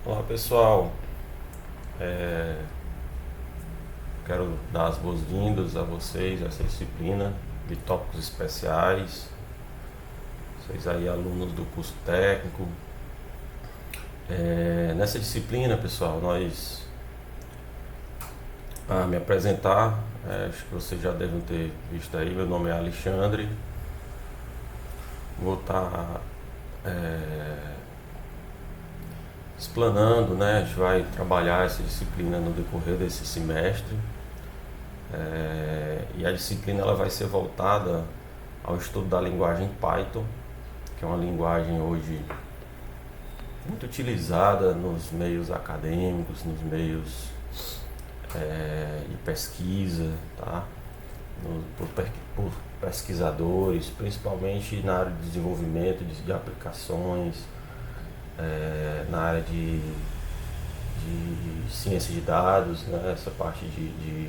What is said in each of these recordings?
Olá pessoal, quero dar as boas-vindas a vocês a essa disciplina de tópicos especiais. Vocês aí alunos do curso técnico. Nessa disciplina, pessoal, nós me apresentar, acho que vocês já devem ter visto aí, meu nome é Alexandre. Vou estar explanando, né? A gente vai trabalhar essa disciplina no decorrer desse semestre. E a disciplina ela vai ser voltada ao estudo da linguagem Python, que é uma linguagem hoje muito utilizada nos meios acadêmicos, nos meios de pesquisa, tá? Por pesquisadores, principalmente na área de desenvolvimento de aplicações, na área de ciência de dados, né? Essa parte de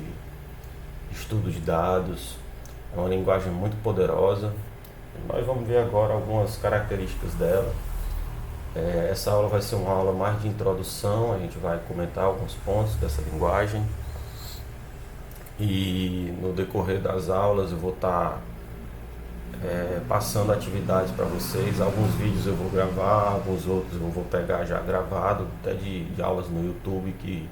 estudo de dados. É uma linguagem muito poderosa. Nós vamos ver agora algumas características dela. Essa aula vai ser uma aula mais de introdução, a gente vai comentar alguns pontos dessa linguagem. E no decorrer das aulas eu vou estar passando atividades para vocês. Alguns vídeos eu vou gravar, alguns outros eu vou pegar já gravado, até de aulas no YouTube que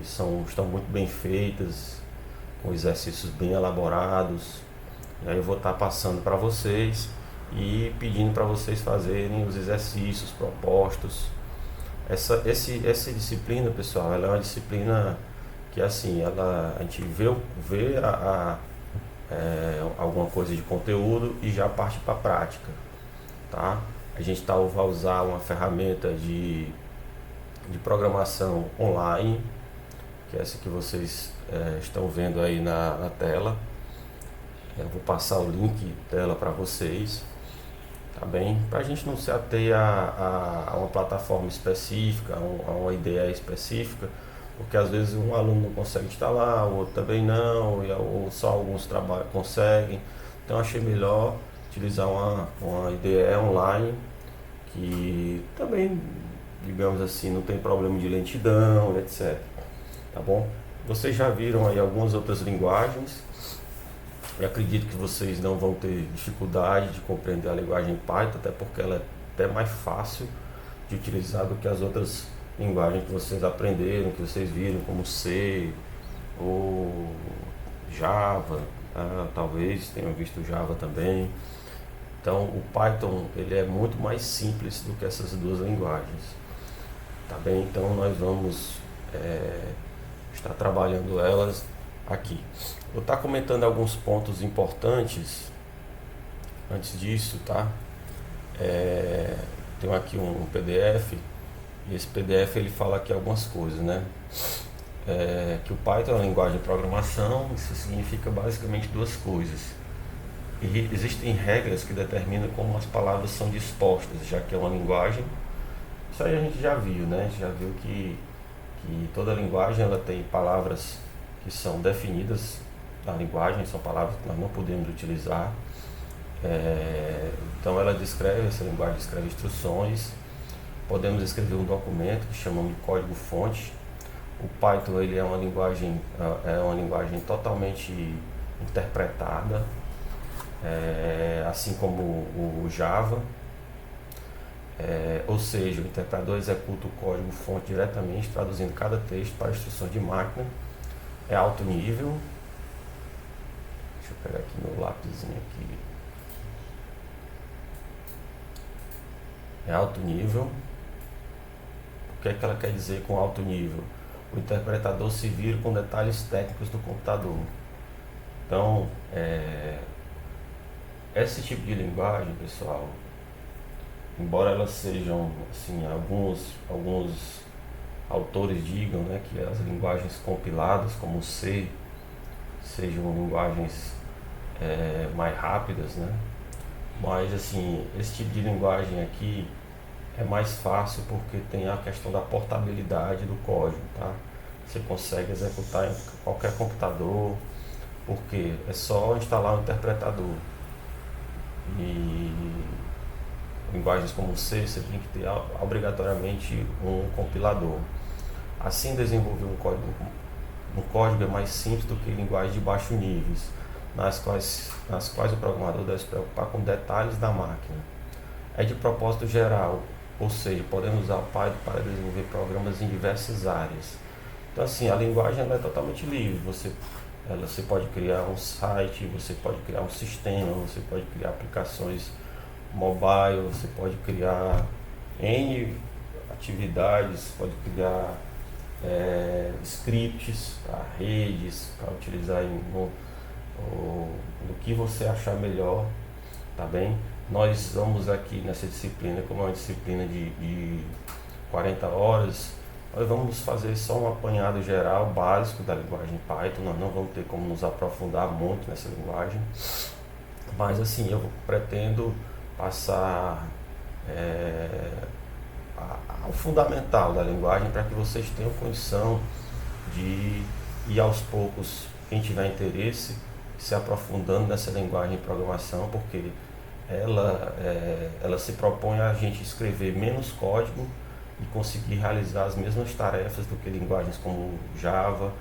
estão muito bem feitas, com exercícios bem elaborados. E aí eu vou estar passando para vocês e pedindo para vocês fazerem os exercícios propostos. Essa disciplina, pessoal, ela é uma disciplina que assim, a gente vê alguma coisa de conteúdo e já parte para a prática, tá? A gente vai usar uma ferramenta de programação online, que é essa que vocês estão vendo aí na tela. Eu vou passar o link dela para vocês, tá bem? Para a gente não se ater a uma plataforma específica, a uma ideia específica, porque às vezes um aluno não consegue instalar, o outro também não, ou só alguns trabalhos conseguem. Então achei melhor utilizar uma IDE online, que também, digamos assim, não tem problema de lentidão, etc. Tá bom? Vocês já viram aí algumas outras linguagens. Eu acredito que vocês não vão ter dificuldade de compreender a linguagem Python, até porque ela é até mais fácil de utilizar do que as outras linguagens que vocês aprenderam, que vocês viram, como C ou Java, talvez tenham visto Java também. Então o Python ele é muito mais simples do que essas duas linguagens, tá bem? Então nós vamos estar trabalhando elas aqui. Vou estar comentando alguns pontos importantes antes disso, tá? Tenho aqui um PDF e esse PDF ele fala aqui algumas coisas, né? Que o Python é uma linguagem de programação, isso significa basicamente duas coisas. E existem regras que determinam como as palavras são dispostas, já que é uma linguagem. Isso aí a gente já viu, né? A gente já viu que toda linguagem ela tem palavras que são definidas na linguagem, são palavras que nós não podemos utilizar. Então essa linguagem descreve instruções. Podemos escrever um documento que chamamos de código-fonte. O Python ele é uma linguagem totalmente interpretada, assim como o Java. Ou seja, o interpretador executa o código-fonte diretamente, traduzindo cada texto para instruções de máquina. É alto nível. Deixa eu pegar aqui meu lápisinho aqui. É alto nível. O que é que ela quer dizer com alto nível? O interpretador se vira com detalhes técnicos do computador. Então, esse tipo de linguagem, pessoal, embora elas sejam, assim, alguns autores digam, né, que as linguagens compiladas, como C, sejam linguagens mais rápidas, né? Mas, assim, esse tipo de linguagem aqui é mais fácil porque tem a questão da portabilidade do código, tá? Você consegue executar em qualquer computador, porque é só instalar um interpretador. E linguagens como C, você tem que ter obrigatoriamente um compilador. Assim, desenvolver um código é mais simples do que linguagens de baixo nível, nas quais o programador deve se preocupar com detalhes da máquina. É de propósito geral, ou seja, podemos usar o Python para desenvolver programas em diversas áreas. Então, assim, a linguagem ela é totalmente livre. Você pode criar um site, você pode criar um sistema, você pode criar aplicações mobile, você pode criar N atividades, pode criar scripts para redes, para utilizar no que você achar melhor, tá bem? Nós vamos aqui nessa disciplina, como é uma disciplina de 40 horas, nós vamos fazer só um apanhado geral, básico da linguagem Python. Nós não vamos ter como nos aprofundar muito nessa linguagem, mas assim, eu pretendo passar o fundamental da linguagem para que vocês tenham condição de ir aos poucos, quem tiver interesse, se aprofundando nessa linguagem de programação, porque ela se propõe a gente escrever menos código e conseguir realizar as mesmas tarefas do que linguagens como Java,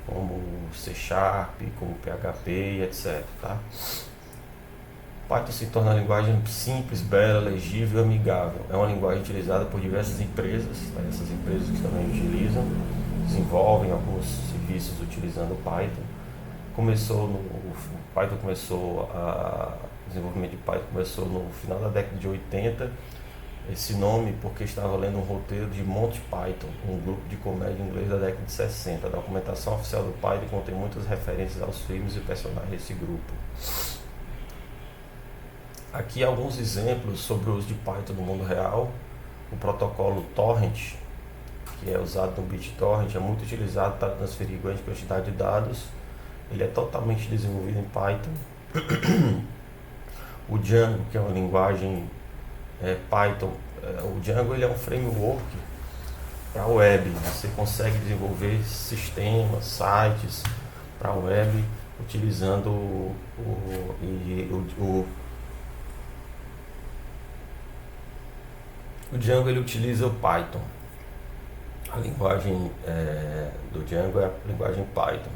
como C Sharp, como PHP, etc. Tá? Python se torna uma linguagem simples, bela, legível e amigável. É uma linguagem utilizada por diversas empresas, tá? Essas empresas que também utilizam, desenvolvem alguns serviços utilizando o Python. O desenvolvimento de Python começou no final da década de 80. Esse nome porque estava lendo um roteiro de Monty Python, um grupo de comédia inglês da década de 60. A documentação oficial do Python contém muitas referências aos filmes e personagens desse grupo. Aqui alguns exemplos sobre o uso de Python no mundo real. O protocolo Torrent, que é usado no BitTorrent, é muito utilizado para transferir grande quantidade de dados. Ele é totalmente desenvolvido em Python. O Django, que é uma linguagem Python, o Django ele é um framework para a web. Você consegue desenvolver sistemas, sites para a web utilizando o Django. Ele utiliza o Python. A linguagem do Django é a linguagem Python.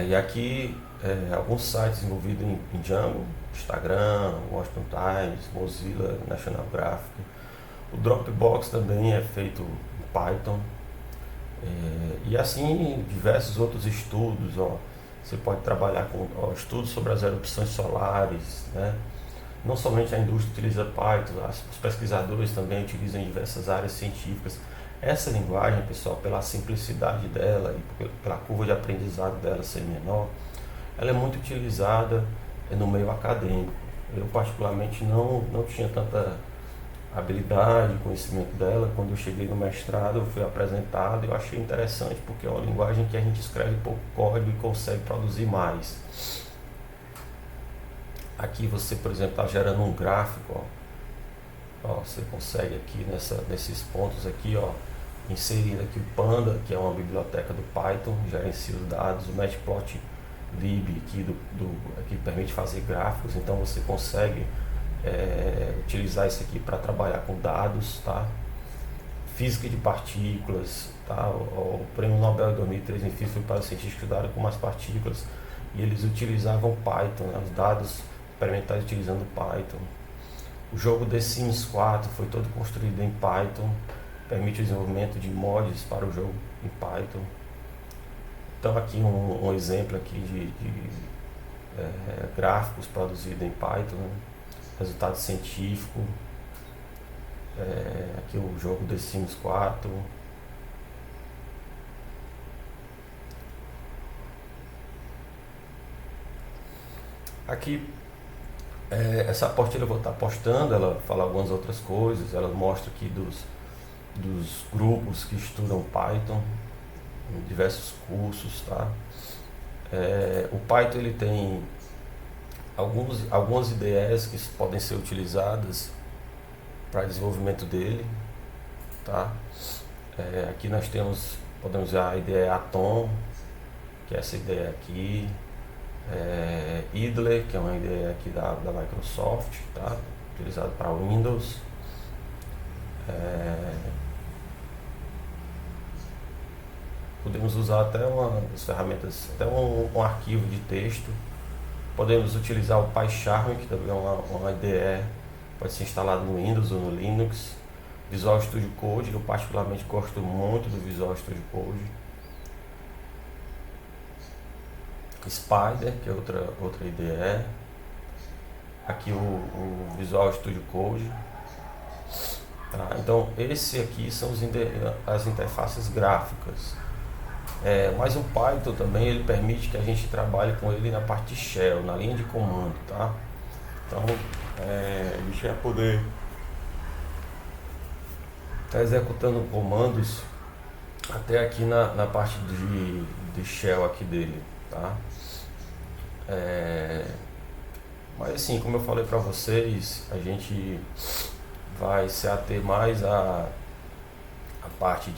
E aqui alguns sites envolvidos em Django: Instagram, Washington Times, Mozilla, National Graphic. O Dropbox também é feito em Python. E assim diversos outros estudos. Você pode trabalhar com estudos sobre as erupções solares, né? Não somente a indústria utiliza Python, os pesquisadores também utilizam em diversas áreas científicas. Essa linguagem, pessoal, pela simplicidade dela e pela curva de aprendizado dela ser menor, ela é muito utilizada no meio acadêmico. Eu particularmente não tinha tanta habilidade, conhecimento dela. Quando eu cheguei no mestrado, eu fui apresentado e eu achei interessante, porque é uma linguagem que a gente escreve pouco código e consegue produzir mais. Aqui você, por exemplo, está gerando um gráfico, você consegue aqui nesses pontos aqui, inserir aqui o Panda, que é uma biblioteca do Python, gerencia os dados, o Matplotlib aqui que permite fazer gráficos. Então você consegue utilizar isso aqui para trabalhar com dados, tá? Física de partículas, tá? O prêmio Nobel de 2003 em física foi para os cientistas que estudaram com as partículas e eles utilizavam Python, né? Os dados experimentais utilizando Python. O jogo The Sims 4 foi todo construído em Python, permite o desenvolvimento de mods para o jogo em Python. Então aqui um exemplo aqui de gráficos produzidos em Python, né? Resultado científico. Aqui o jogo The Sims 4. Aqui essa apostila eu vou estar postando, ela fala algumas outras coisas, ela mostra aqui dos grupos que estudam Python, em diversos cursos, tá? O Python ele tem algumas IDEs que podem ser utilizadas para desenvolvimento dele, tá? Aqui nós podemos usar a IDE Atom, que é essa IDE aqui. Idle, que é uma IDE aqui da Microsoft, tá? Utilizado para Windows. Podemos usar até as ferramentas, até um arquivo de texto. Podemos utilizar o PyCharm, que também é uma IDE, pode ser instalado no Windows ou no Linux. Visual Studio Code, eu particularmente gosto muito do Visual Studio Code. Spider, que é outra IDE. Aqui o Visual Studio Code. Tá? Então, esse aqui são as interfaces gráficas. Mas o Python também ele permite que a gente trabalhe com ele na parte shell, na linha de comando, tá? Então, a gente vai poder estar executando comandos até aqui na parte de shell aqui dele, tá? Mas assim, como eu falei para vocês, a gente vai se ater mais a parte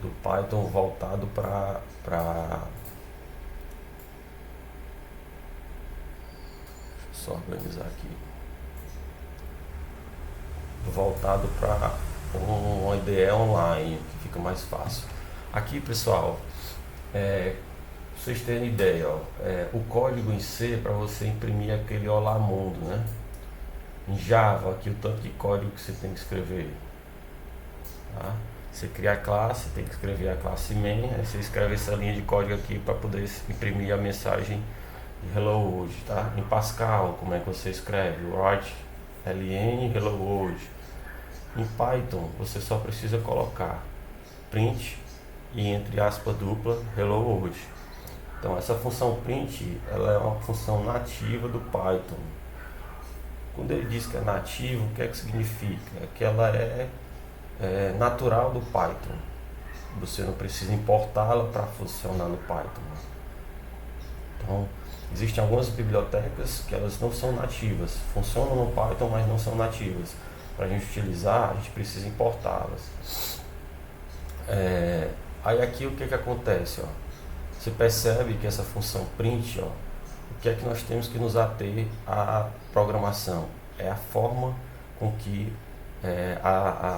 do Python voltado para só organizar aqui, voltado para uma IDE online, que fica mais fácil. Aqui, pessoal, vocês terem ideia, o código em C para você imprimir aquele Olá Mundo, né? Em Java, aqui o tanto de código que você tem que escrever, tá? Você cria a classe, tem que escrever a classe main, aí você escreve essa linha de código aqui para poder imprimir a mensagem de Hello World, tá? Em Pascal, como é que você escreve? Write ln Hello World. Em Python, você só precisa colocar print e entre aspas dupla Hello World. Então essa função print, ela é uma função nativa do Python. Quando ele diz que é nativo, o que é que significa? É que ela é natural do Python. Você não precisa importá-la para funcionar no Python. Então, existem algumas bibliotecas que elas não são nativas, funcionam no Python, mas não são nativas. Para a gente utilizar, a gente precisa importá-las. Aí aqui o que acontece? Você percebe que essa função print, o que é que nós temos que nos ater à programação? É a forma com que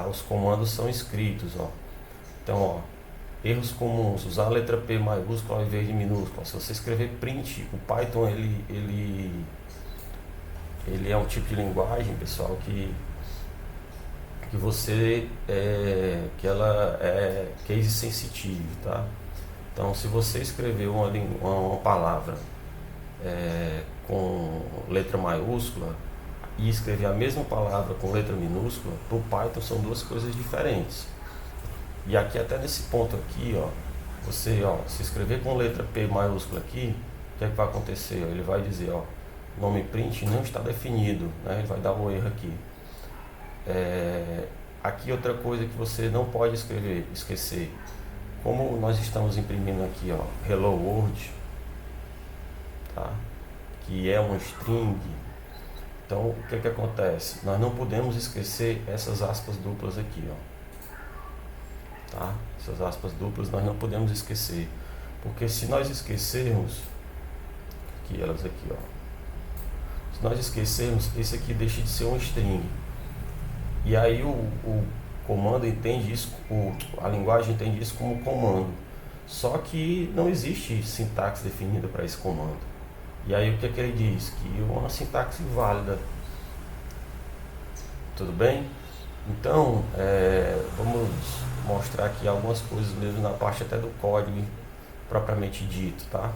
os comandos são escritos. Então, erros comuns, usar a letra P maiúscula ao invés de minúscula. Se você escrever print, o Python ele é um tipo de linguagem, pessoal, que você que ela é case sensitive, tá? Então, se você escrever uma palavra com letra maiúscula e escrever a mesma palavra com letra minúscula, para o Python são duas coisas diferentes. E aqui, até nesse ponto aqui, você se escrever com letra P maiúscula aqui, o que é que vai acontecer? Ele vai dizer, nome print não está definido, né? Ele vai dar um erro aqui. Aqui outra coisa que você não pode esquecer, como nós estamos imprimindo aqui, Hello World, tá? Que é um string. Então, o que é que acontece? Nós não podemos esquecer essas aspas duplas aqui, tá? Essas aspas duplas nós não podemos esquecer, porque se nós esquecermos, aqui elas aqui, se nós esquecermos, esse aqui deixa de ser um string. E aí o comando entende isso, a linguagem entende isso como comando. Só que não existe sintaxe definida para esse comando. E aí o que é que ele diz? Que é uma sintaxe válida. Tudo bem? Então, vamos mostrar aqui algumas coisas mesmo na parte até do código propriamente dito, tá?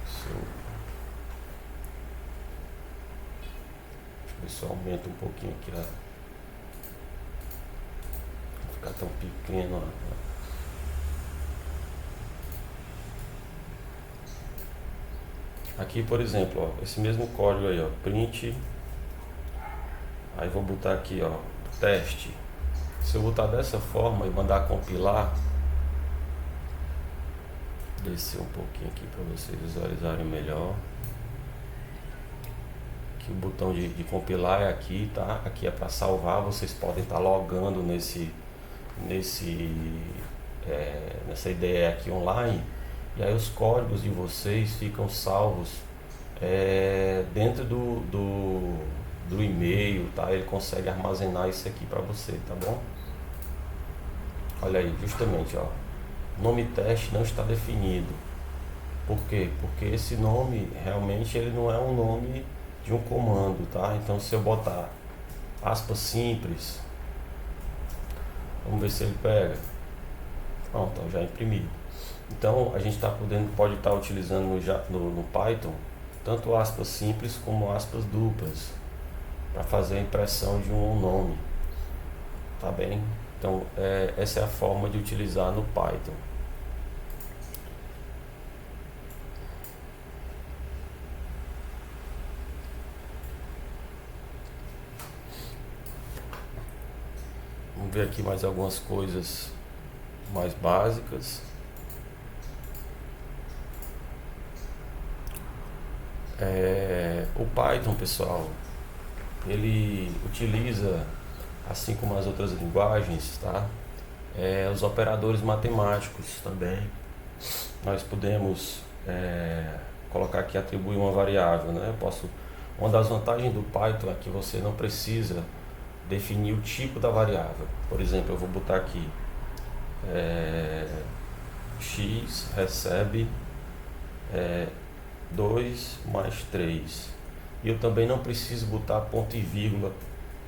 Deixa eu ver se eu aumento um pouquinho aqui, não ficar tão pequeno. Aqui, por exemplo, esse mesmo código aí, print, aí vou botar aqui, teste. Se eu botar dessa forma e mandar compilar, descer um pouquinho aqui para vocês visualizarem melhor. Aqui o botão de compilar é aqui, tá? Aqui é para salvar, vocês podem estar logando nesse nessa ideia aqui online, e aí os códigos de vocês ficam salvos dentro do e-mail, tá? Ele consegue armazenar isso aqui para você, tá bom? Olha aí, justamente, ó, nome teste não está definido. Por quê? Porque esse nome realmente ele não é um nome de um comando, tá? Então se eu botar aspas simples, vamos ver se ele pega. Pronto, eu já imprimi. Então a gente pode estar utilizando no Python tanto aspas simples como aspas duplas para fazer a impressão de um nome, tá bem? Então essa é a forma de utilizar no Python. Vamos ver aqui mais algumas coisas mais básicas. O Python, pessoal, ele utiliza, assim como as outras linguagens, tá? Os operadores matemáticos também. Nós podemos colocar aqui atribuir uma variável, né? Uma das vantagens do Python é que você não precisa definir o tipo da variável. Por exemplo, eu vou botar aqui x recebe 2 mais 3. E eu também não preciso botar ponto e vírgula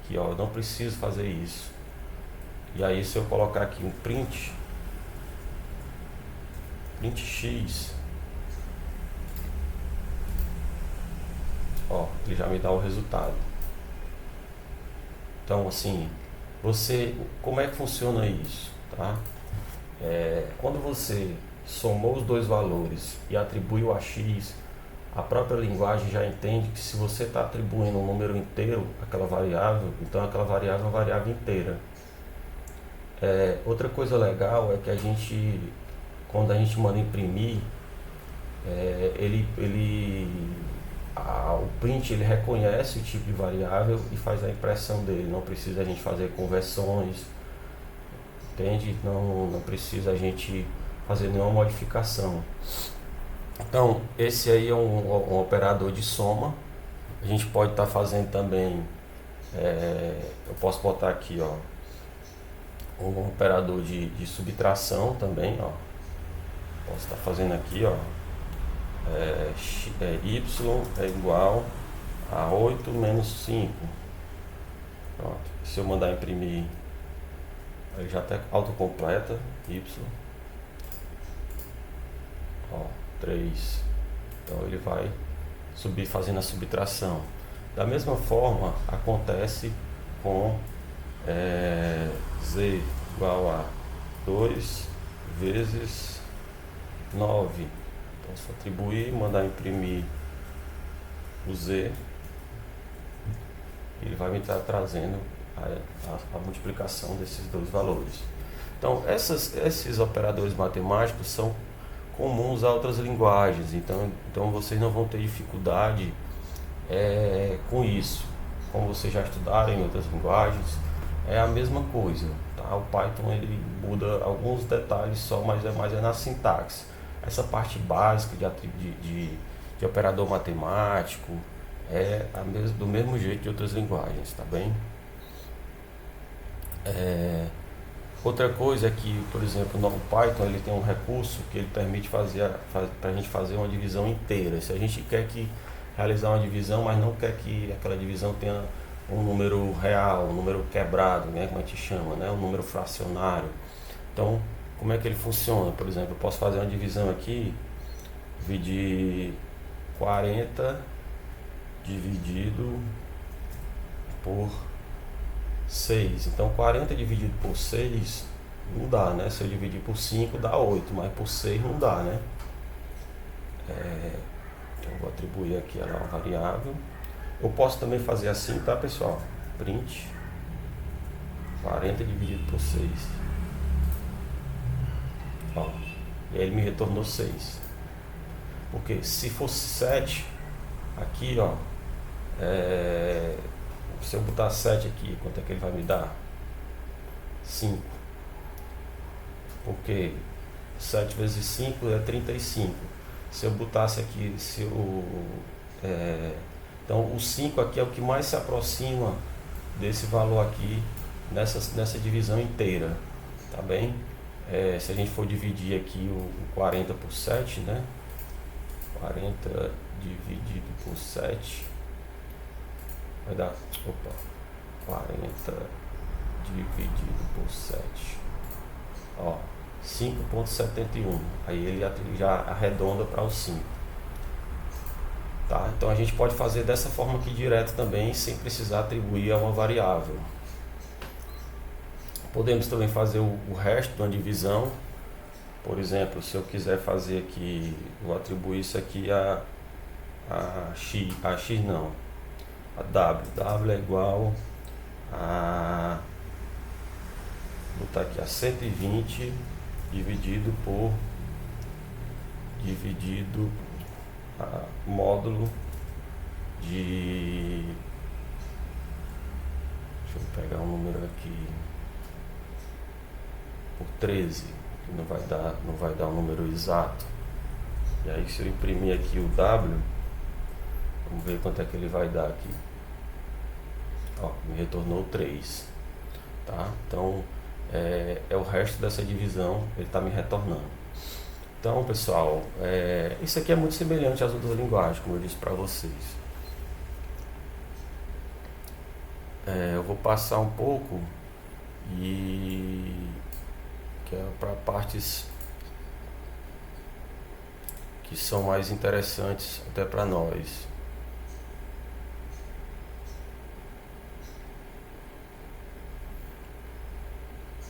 aqui, ó, eu não preciso fazer isso. E aí se eu colocar aqui um print x, ó, ele já me dá o resultado. Então assim, como é que funciona isso, tá? Quando você somou os dois valores e atribuiu a x, a própria linguagem já entende que se você está atribuindo um número inteiro àquela variável, então aquela variável é uma variável inteira. Outra coisa legal é que quando a gente manda imprimir, o print ele reconhece o tipo de variável e faz a impressão dele. Não precisa a gente fazer conversões, entende? Não precisa a gente fazer nenhuma modificação. Então esse aí é um operador de soma. A gente pode estar fazendo também, eu posso botar aqui, ó, um operador de subtração também, ó. Posso estar fazendo aqui, ó, y é igual a 8 menos 5. Pronto. Se eu mandar imprimir, ele já até autocompleta y, ó, 3. Então ele vai subir fazendo a subtração. Da mesma forma acontece com z igual a 2 vezes 9. Posso atribuir, mandar imprimir o z, ele vai me estar trazendo a multiplicação desses dois valores. Então esses operadores matemáticos são comuns a outras linguagens, então vocês não vão ter dificuldade com isso. Como vocês já estudaram em outras linguagens, é a mesma coisa, tá? O Python ele muda alguns detalhes só, mas é na sintaxe. Essa parte básica de operador matemático do mesmo jeito de outras linguagens, tá bem? Outra coisa é que, por exemplo, no Python ele tem um recurso que ele permite para a gente fazer uma divisão inteira. Se a gente quer realizar uma divisão, mas não quer que aquela divisão tenha um número real, um número quebrado, né, como a gente chama, né, um número fracionário. Então, como é que ele funciona? Por exemplo, eu posso fazer uma divisão aqui, dividir 40 dividido por 6. Então 40 dividido por 6 não dá, né? Se eu dividir por 5 dá 8, mas por 6 não dá, né? Então eu vou atribuir aqui a uma variável. Eu posso também fazer assim, tá, pessoal? Print 40 dividido por 6. Ó, e aí ele me retornou 6. Porque se fosse 7, aqui, ó, se eu botar 7 aqui, quanto é que ele vai me dar? 5. porque 7 vezes 5 é 35. Se eu botasse aqui, então o 5 aqui é o que mais se aproxima desse valor aqui nessa divisão inteira, tá bem? Se a gente for dividir aqui o 40 por 7, né? 40 dividido por 7 vai dar, 40 dividido por 7, ó, 5,71. Aí ele já arredonda para o 5. Tá? Então a gente pode fazer dessa forma aqui direto também, sem precisar atribuir a uma variável. Podemos também fazer o resto de uma divisão. Por exemplo, se eu quiser fazer aqui, vou atribuir isso aqui a x não, a w é igual a, vou botar aqui a 120 dividido a módulo de, deixa eu pegar um número aqui, por 13, que não vai dar um número exato. E aí se eu imprimir aqui o w, vamos ver quanto é que ele vai dar aqui. Ó, me retornou 3, tá? Então é o resto dessa divisão, ele está me retornando. Então, pessoal, isso aqui é muito semelhante às outras linguagens, como eu disse para vocês. Eu vou passar um pouco que é para partes que são mais interessantes até para nós.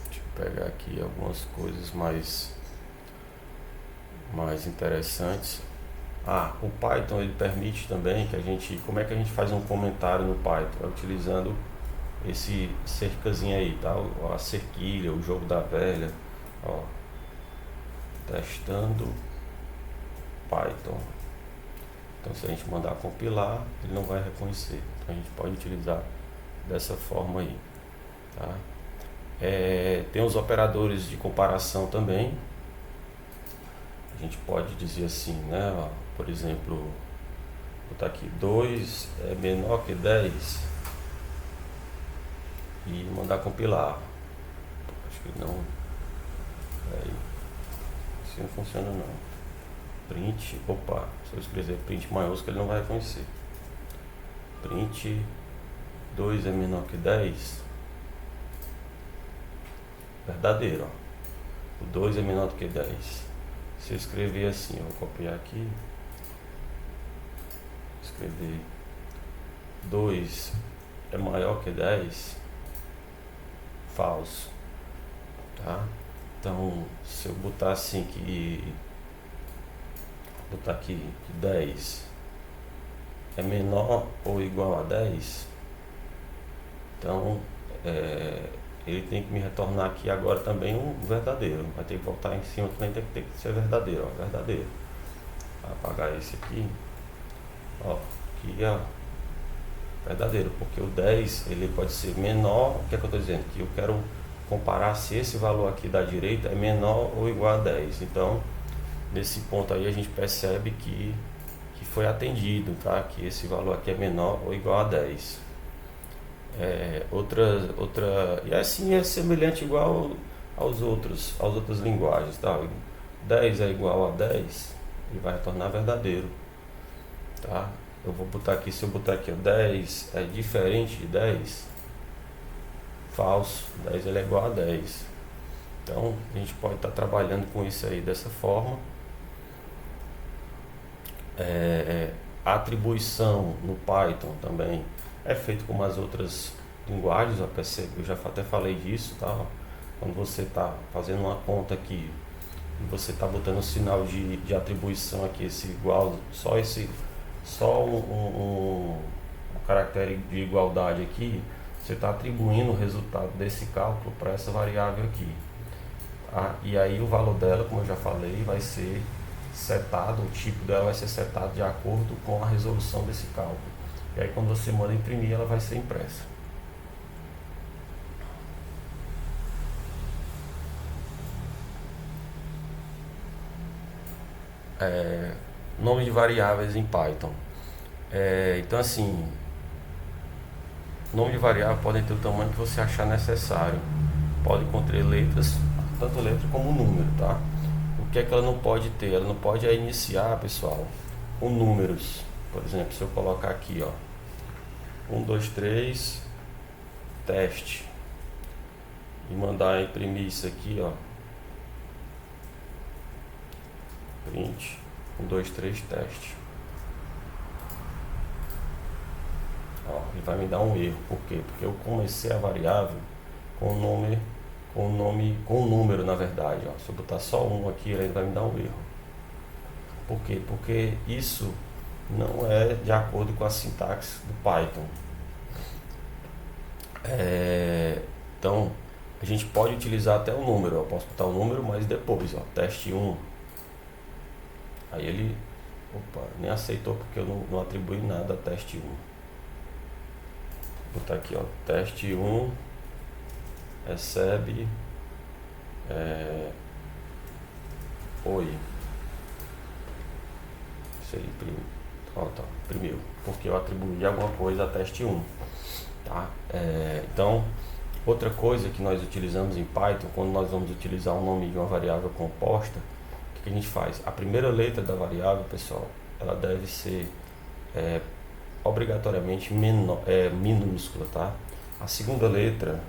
Deixa eu pegar aqui algumas coisas mais interessantes. O Python ele permite também que como é que a gente faz um comentário no Python? Utilizando esse cercazinho aí, tá? A cerquilha, o jogo da velha, ó. Testando Python. Então se a gente mandar compilar, ele não vai reconhecer. Então a gente pode utilizar dessa forma aí, tá? Tem os operadores de comparação também. A gente pode dizer assim, né? Ó, por exemplo, vou botar aqui 2 é menor que 10 e mandar compilar. Acho que não. Assim não funciona não. Print, se eu escrever print maiúsculo ele não vai reconhecer. Print 2 é menor que 10. Verdadeiro, ó. O 2 é menor do que 10. Se eu escrever assim, eu vou copiar aqui, escrever 2 é maior que 10, falso, tá? Então, se eu botar assim botar aqui que 10 é menor ou igual a 10, então ele tem que me retornar aqui agora também um verdadeiro. Vai ter que voltar em cima também, tem que ser verdadeiro, ó, verdadeiro. Vou apagar esse aqui, ó, aqui ó, verdadeiro, porque o 10 ele pode ser menor. O que é que eu estou dizendo? Que eu quero comparar se esse valor aqui da direita é menor ou igual a 10. Então nesse ponto aí a gente percebe que foi atendido, tá? Que esse valor aqui é menor ou igual a 10. E assim é semelhante igual às outras linguagens, tá? 10 é igual a 10 e vai retornar verdadeiro, tá? Eu vou botar aqui, se eu botar aqui, ó, 10 é diferente de 10, falso, 10 ele é igual a 10. Então a gente pode estar trabalhando com isso aí dessa forma. A atribuição no Python também é feito como as outras linguagens, eu já até falei disso, tá? Quando você está fazendo uma conta aqui e você está botando um sinal de atribuição aqui, esse igual, só um caractere de igualdade aqui, você está atribuindo o resultado desse cálculo para essa variável aqui, tá? E aí o valor dela, como eu já falei, vai ser setado, o tipo dela vai ser setado de acordo com a resolução desse cálculo. E aí quando você manda imprimir, ela vai ser impressa. nome de variáveis em Python. Então assim, nome de variável podem ter o tamanho que você achar necessário. Pode conter letras, tanto letra como número, tá? O que é que ela não pode ter? Ela não pode iniciar, pessoal, com números. Por exemplo, se eu colocar aqui, ó, 1, 2, 3, teste, e mandar imprimir isso aqui, ó, print, 1, 2, 3, teste. Ó, ele vai me dar um erro. Por quê? Porque eu comecei a variável com um número, na verdade. Ó. Se eu botar só um aqui, ele vai me dar um erro. Por quê? Porque isso não é de acordo com a sintaxe do Python. Então, a gente pode utilizar até o número. Eu posso botar o número, mas depois, ó, teste 1. Aí ele, nem aceitou porque eu não atribuí nada a teste 1. Vou botar aqui, ó, teste 1 recebe oi. Isso aí, imprimiu, porque eu atribuí alguma coisa a teste 1. Tá? Então, outra coisa que nós utilizamos em Python, quando nós vamos utilizar o nome de uma variável composta, o que a gente faz? A primeira letra da variável, pessoal, ela deve ser obrigatoriamente minúscula, tá? A segunda letra,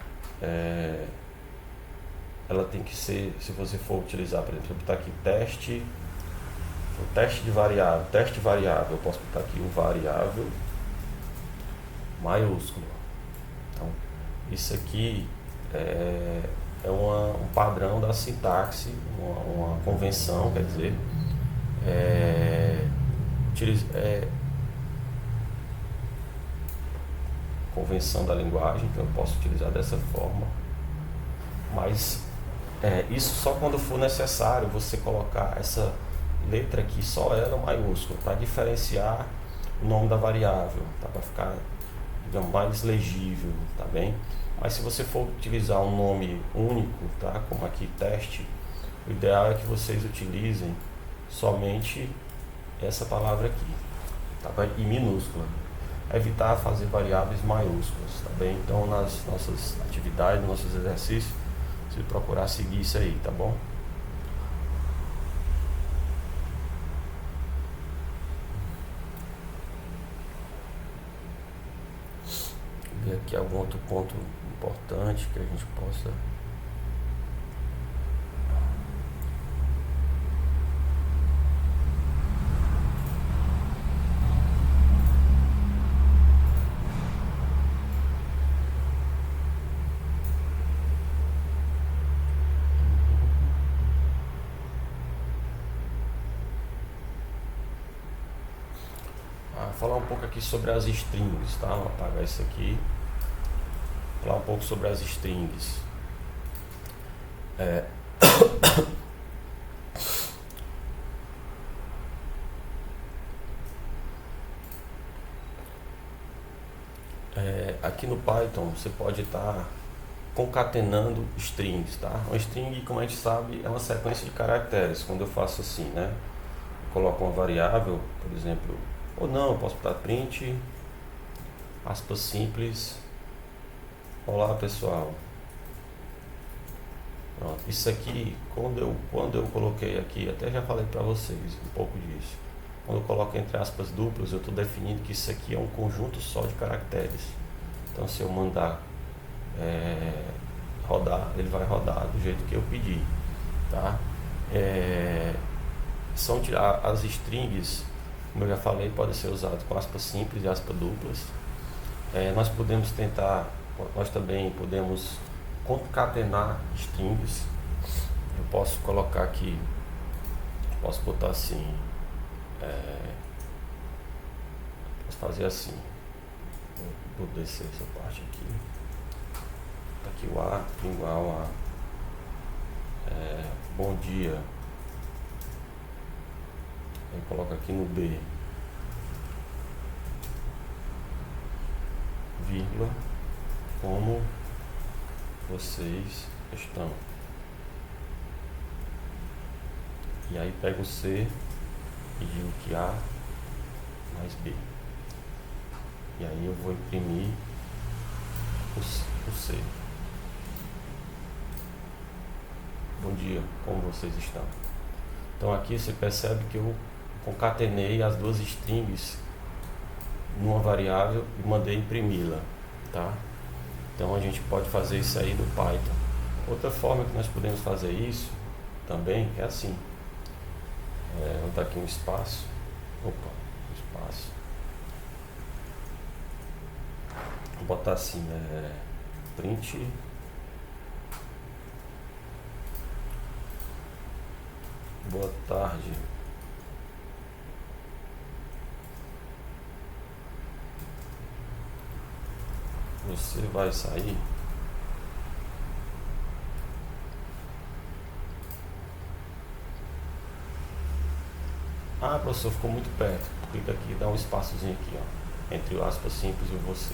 ela tem que ser, se você for utilizar, por exemplo, eu botar aqui teste variável, eu posso botar aqui um variável maiúsculo. Então, isso aqui é um padrão da sintaxe, uma convenção, quer dizer, convenção da linguagem, então eu posso utilizar dessa forma, mas isso só quando for necessário você colocar essa letra aqui, só ela maiúscula, para diferenciar o nome da variável, tá? Para ficar, digamos, mais legível, tá bem? Mas se você for utilizar um nome único, tá? Como aqui teste, o ideal é que vocês utilizem somente essa palavra aqui, tá bem? E minúscula. Evitar fazer variáveis maiúsculas, tá bem? Então nas nossas atividades, nos nossos exercícios, você procurar seguir isso aí, tá bom? Ver aqui algum outro ponto importante que a gente possa falar um pouco aqui sobre as strings, tá? Vou apagar isso aqui. Falar um pouco sobre as strings. Aqui no Python você pode estar concatenando strings, tá? Uma string, como a gente sabe, é uma sequência de caracteres. Quando eu faço assim, né? Eu coloco uma variável, por exemplo, ou não, eu posso botar print, aspas simples. Olá, pessoal. Pronto. Isso aqui, quando eu coloquei aqui, até já falei para vocês um pouco disso. Quando eu coloco entre aspas duplas, eu estou definindo que isso aqui é um conjunto só de caracteres. Então, se eu mandar rodar, ele vai rodar do jeito que eu pedi, tá? São as strings, como eu já falei, podem ser usadas com aspas simples e aspas duplas. Nós também podemos concatenar strings. Eu posso colocar aqui, posso botar assim, posso fazer assim. Vou descer essa parte aqui. Tá aqui o A igual a bom dia. Eu coloco aqui no B, vírgula, como vocês estão. E aí pego o C e digo que A mais B. E aí eu vou imprimir o C. Bom dia, como vocês estão? Então aqui você percebe que eu concatenei as duas strings numa variável e mandei imprimi-la, tá? Então a gente pode fazer isso aí no Python. Outra forma que nós podemos fazer isso também é assim. Vou dar aqui um espaço. Opa, espaço. Vou botar assim, print boa tarde. Você vai sair? Ah, professor, ficou muito perto. Clica aqui e dá um espaçozinho aqui, ó, entre o aspas simples e o você.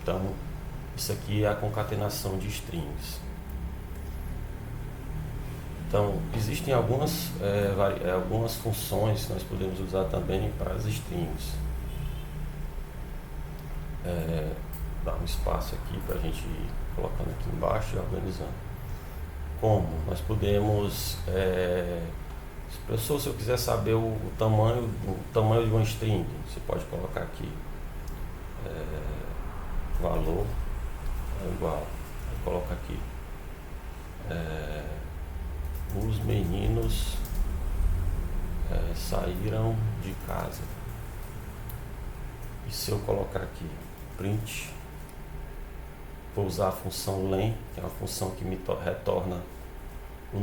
Então, isso aqui é a concatenação de strings. Então, existem algumas funções que nós podemos usar também para as strings. Dá um espaço aqui para a gente ir colocando aqui embaixo e organizando. Como? Nós podemos, se eu quiser saber o tamanho de uma string, você pode colocar aqui valor é igual, coloca aqui os meninos saíram de casa. E se eu colocar aqui print, vou usar a função len, que é uma função que me retorna o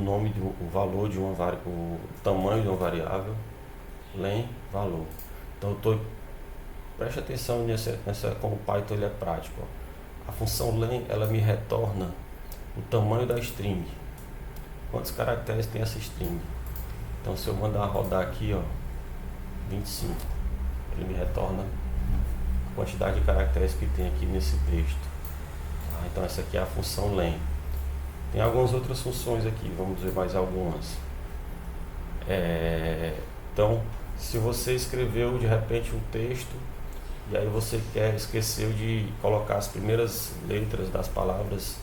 valor de o tamanho de uma variável, len valor. Então preste atenção como o Python ele é prático. Ó. A função len ela me retorna o tamanho da string. Quantos caracteres tem essa string? Então se eu mandar rodar aqui, ó, 25, ele me retorna a quantidade de caracteres que tem aqui nesse texto. Então essa aqui é a função len. Tem algumas outras funções aqui, vamos ver mais algumas. Então, se você escreveu de repente um texto e aí você esqueceu de colocar as primeiras letras das palavras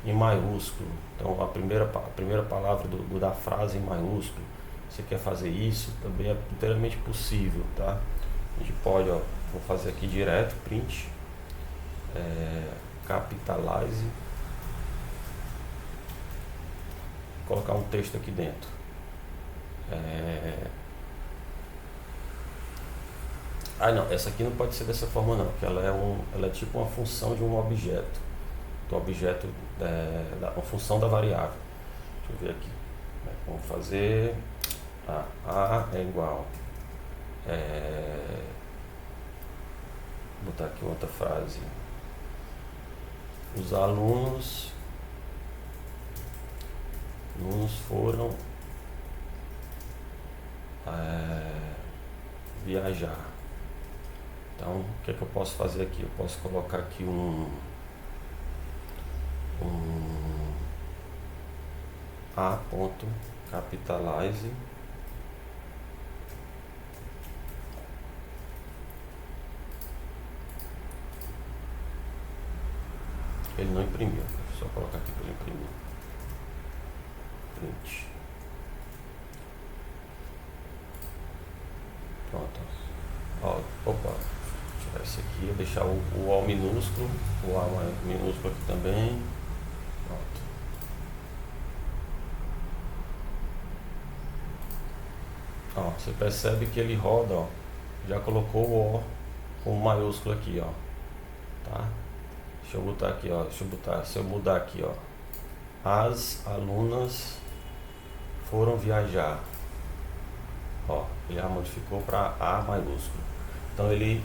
em maiúsculo, então a primeira palavra da frase em maiúsculo, você quer fazer isso, também é inteiramente possível, tá? A gente pode, ó, vou fazer aqui direto, print, capitalize, colocar um texto aqui dentro. Não, essa aqui não pode ser dessa forma não, porque ela é tipo uma função de um objeto. Do objeto, uma função da variável. Deixa eu ver aqui. Vamos fazer A é igual. Vou botar aqui outra frase. Os alunos foram viajar. Então, o que é que eu posso fazer aqui? Eu posso colocar aqui A.capitalize ele não imprimiu, deixa eu só colocar aqui para ele imprimir. Print. Pronto. Ó, opa, tirar esse aqui, eu deixar o O minúsculo, o A minúsculo aqui também. Pronto. Ó, você percebe que ele roda, ó, já colocou o O com maiúsculo aqui, ó, tá? Deixa eu botar aqui, ó, se eu mudar aqui, ó, as alunas foram viajar, ó, ele já modificou para A maiúsculo. Então ele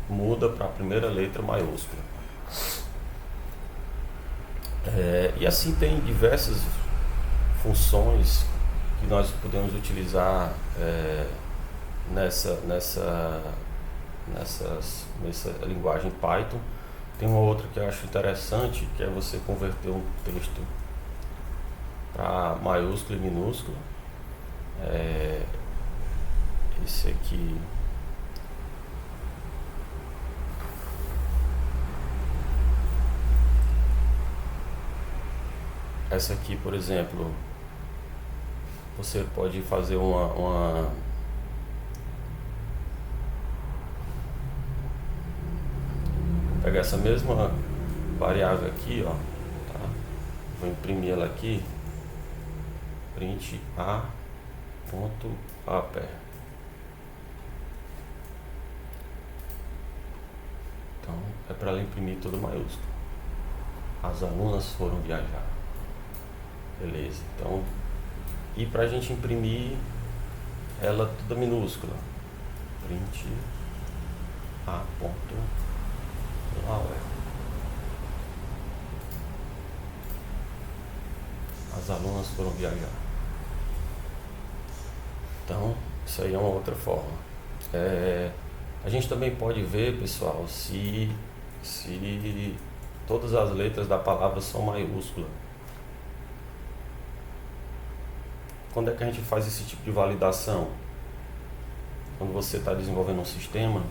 muda para a primeira letra maiúscula. E assim tem diversas funções que nós podemos utilizar nessa linguagem Python. Tem uma outra que eu acho interessante, que é você converter um texto para maiúsculo e minúsculo. esse aqui essa aqui, por exemplo, você pode fazer pegar essa mesma variável aqui, ó, tá? Vou imprimir ela aqui, print a ponto upper. Então é para ela imprimir tudo maiúsculo. As alunas foram viajar. Beleza, então, e para a gente imprimir ela toda minúscula, print a ponto lower. As alunas foram viajar. Então, isso aí é uma outra forma. A gente também pode ver, pessoal, se todas as letras da palavra são maiúsculas. Quando é que a gente faz esse tipo de validação? Quando você está desenvolvendo um sistema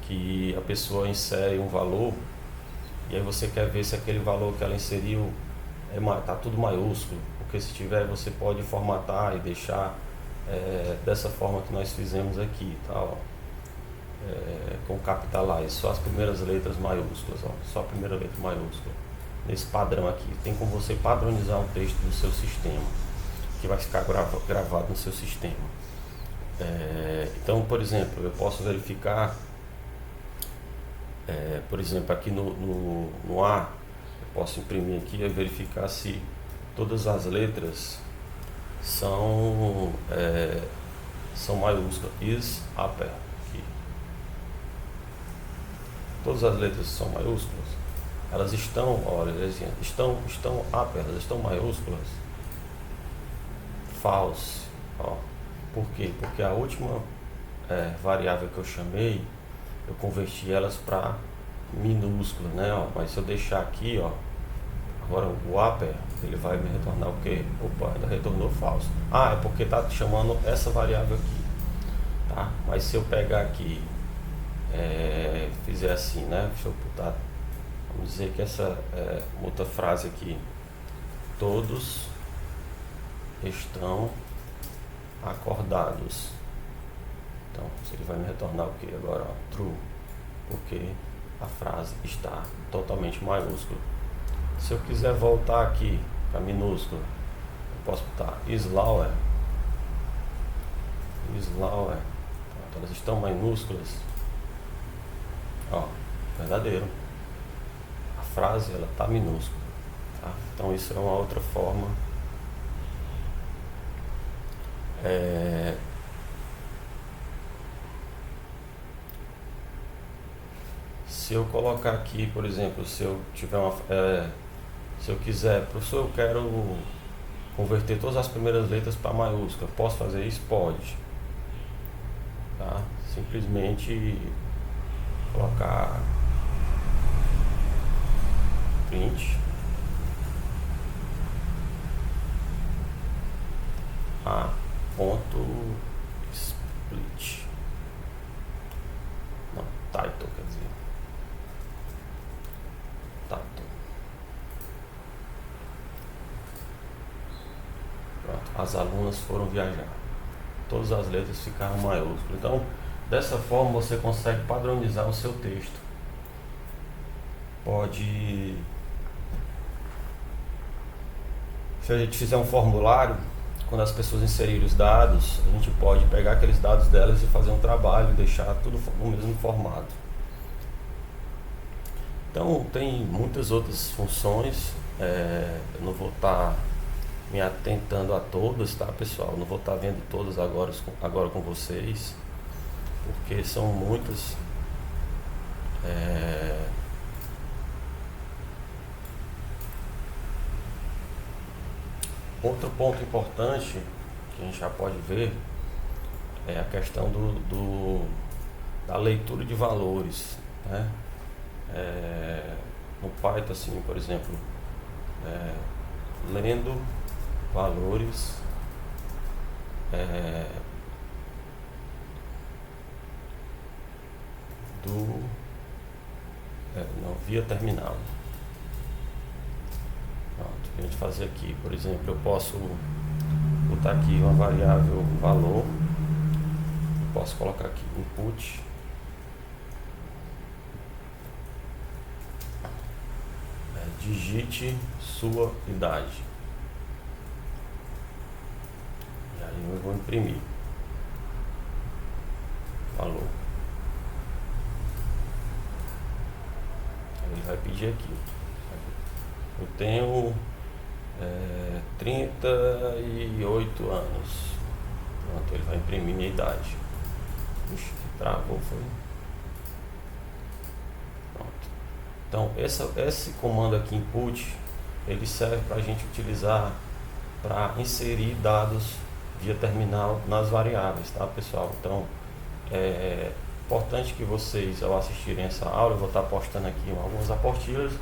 que a pessoa insere um valor e aí você quer ver se aquele valor que ela inseriu está tudo maiúsculo, porque se tiver você pode formatar e deixar dessa forma que nós fizemos aqui, tá, ó, com capitalize, só as primeiras letras maiúsculas, ó, só a primeira letra maiúscula, nesse padrão aqui. Tem como você padronizar o texto do seu sistema, que vai ficar gravado no seu sistema. Então, por exemplo, eu posso verificar, por exemplo, aqui no A, eu posso imprimir aqui e verificar se todas as letras são maiúsculas. Is upper aqui. Todas as letras são maiúsculas. Elas estão, olha, estão upper, elas estão maiúsculas. False, ó. Por quê? Porque a última variável que eu chamei, eu converti elas para minúscula, né? Ó. Mas se eu deixar aqui, ó, agora o upper, ele vai me retornar o quê? Opa, ainda retornou falso. Ah, é porque tá chamando essa variável aqui, tá? Mas se eu pegar aqui, fizer assim, né? Deixa eu botar, vamos dizer que essa outra frase aqui, todos estão acordados. Então, ele vai me retornar o que agora? Ó, true, porque a frase está totalmente maiúscula. Se eu quiser voltar aqui para minúscula, eu posso botar slower. Slower. Então, elas estão minúsculas. Ó, verdadeiro. A frase ela está minúscula. Tá? Então isso é uma outra forma. Se eu colocar aqui, por exemplo, se eu tiver se eu quiser, professor, eu quero converter todas as primeiras letras para maiúscula, posso fazer isso? Pode. Tá? Simplesmente colocar print a ponto split, não, title, quer dizer title. Pronto, as alunas foram viajar, todas as letras ficaram maiúsculas. Então, dessa forma você consegue padronizar o seu texto. Pode, se a gente fizer um formulário, quando as pessoas inserirem os dados, a gente pode pegar aqueles dados delas e fazer um trabalho e deixar tudo no mesmo formato. Então tem muitas outras funções, eu não vou estar me atentando a todas, tá, pessoal? Não vou estar vendo todas agora com vocês, porque são muitas. Outro ponto importante que a gente já pode ver é a questão da leitura de valores, né? No Python, assim, por exemplo, lendo valores é, não, via terminal. Pronto, o que a gente fazer aqui, por exemplo, eu posso botar aqui uma variável valor, eu posso colocar aqui input, digite sua idade, e aí eu vou imprimir valor. Ele vai pedir aqui, eu tenho 38 anos. Pronto, ele vai imprimir minha idade. Puxa, travou, foi. Pronto. Então esse comando aqui input, ele serve para a gente utilizar para inserir dados via terminal nas variáveis, tá, pessoal? Então é importante que vocês, ao assistirem essa aula, eu vou estar postando aqui algumas apostilas,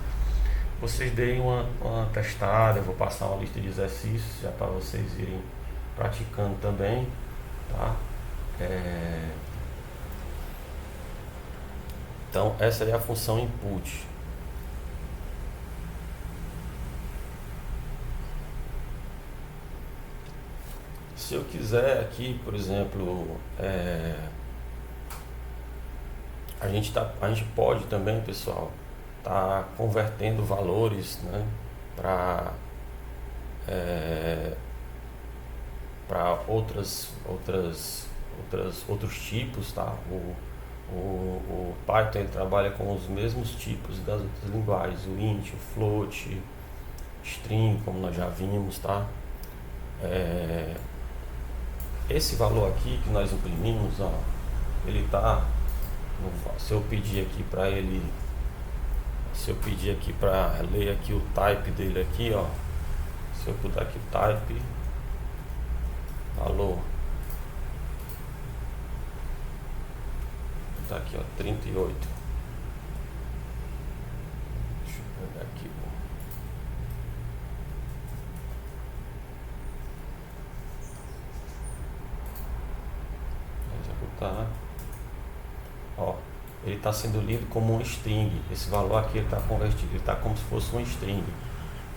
vocês deem uma testada. Eu vou passar uma lista de exercícios já para vocês irem praticando também, tá? Então essa é a função input. Se eu quiser aqui, por exemplo, a gente pode também, pessoal, tá convertendo valores, né, para outros tipos, tá? O Python, ele trabalha com os mesmos tipos das outras linguagens, o int, o float, string, como nós já vimos, tá? Esse valor aqui que nós imprimimos, ó, ele tá, se eu pedir aqui para ele, se eu pedir aqui para ler aqui o type dele aqui, ó, se eu botar aqui o type valor, tá aqui, ó, 38. Deixa eu pegar aqui, executar. Ó, ele está sendo lido como um string. Esse valor aqui ele está convertido, ele está como se fosse um string.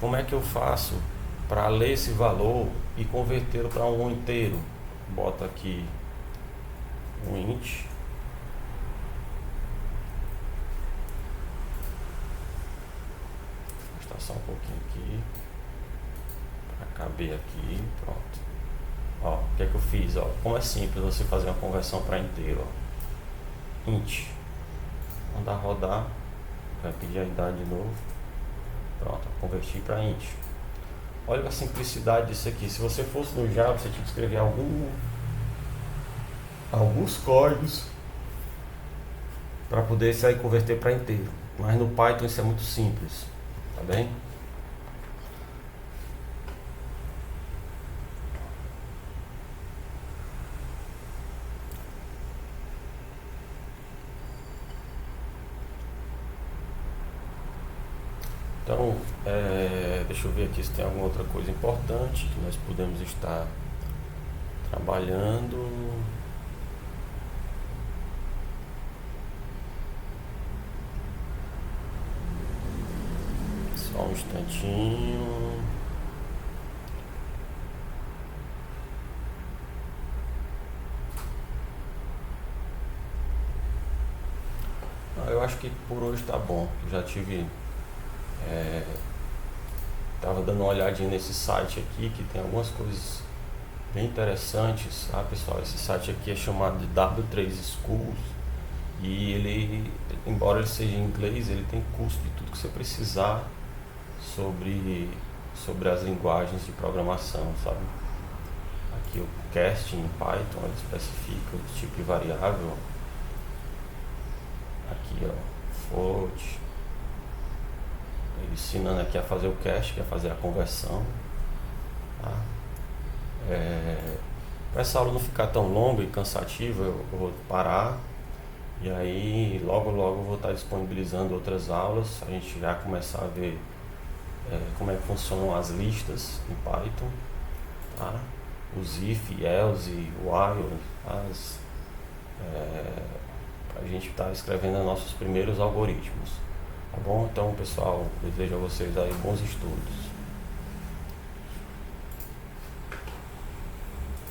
Como é que eu faço para ler esse valor e convertê-lo para um inteiro? Bota aqui um int, vou estar só um pouquinho aqui para caber aqui. Pronto. Ó, o que é que eu fiz? Ó, como é simples você fazer uma conversão para inteiro, ó. Int, mandar rodar, vai pedir a idade de novo. Pronto, converti para int. Olha a simplicidade disso aqui. Se você fosse no Java, você tinha que escrever alguns códigos para poder sair converter para inteiro. Mas no Python isso é muito simples, tá bem? Então, deixa eu ver aqui se tem alguma outra coisa importante que nós podemos estar trabalhando. Só um instantinho. Eu acho que por hoje tá bom. Eu já tive... Tava dando uma olhadinha nesse site aqui, que tem algumas coisas bem interessantes, tá, pessoal? Esse site aqui é chamado de W3 Schools e ele, embora ele seja em inglês, ele tem curso de tudo que você precisar sobre as linguagens de programação, sabe? Aqui o casting em Python, ele especifica o tipo de variável. Aqui, ó, float, ensinando aqui a fazer o cache, que é fazer a conversão, tá? Para essa aula não ficar tão longa e cansativa, eu vou parar e aí logo eu vou estar disponibilizando outras aulas, a gente já começar a ver como é que funcionam as listas em Python, tá? os if, else, while, a gente está escrevendo os nossos primeiros algoritmos, tá bom? Então, pessoal, desejo a vocês aí bons estudos.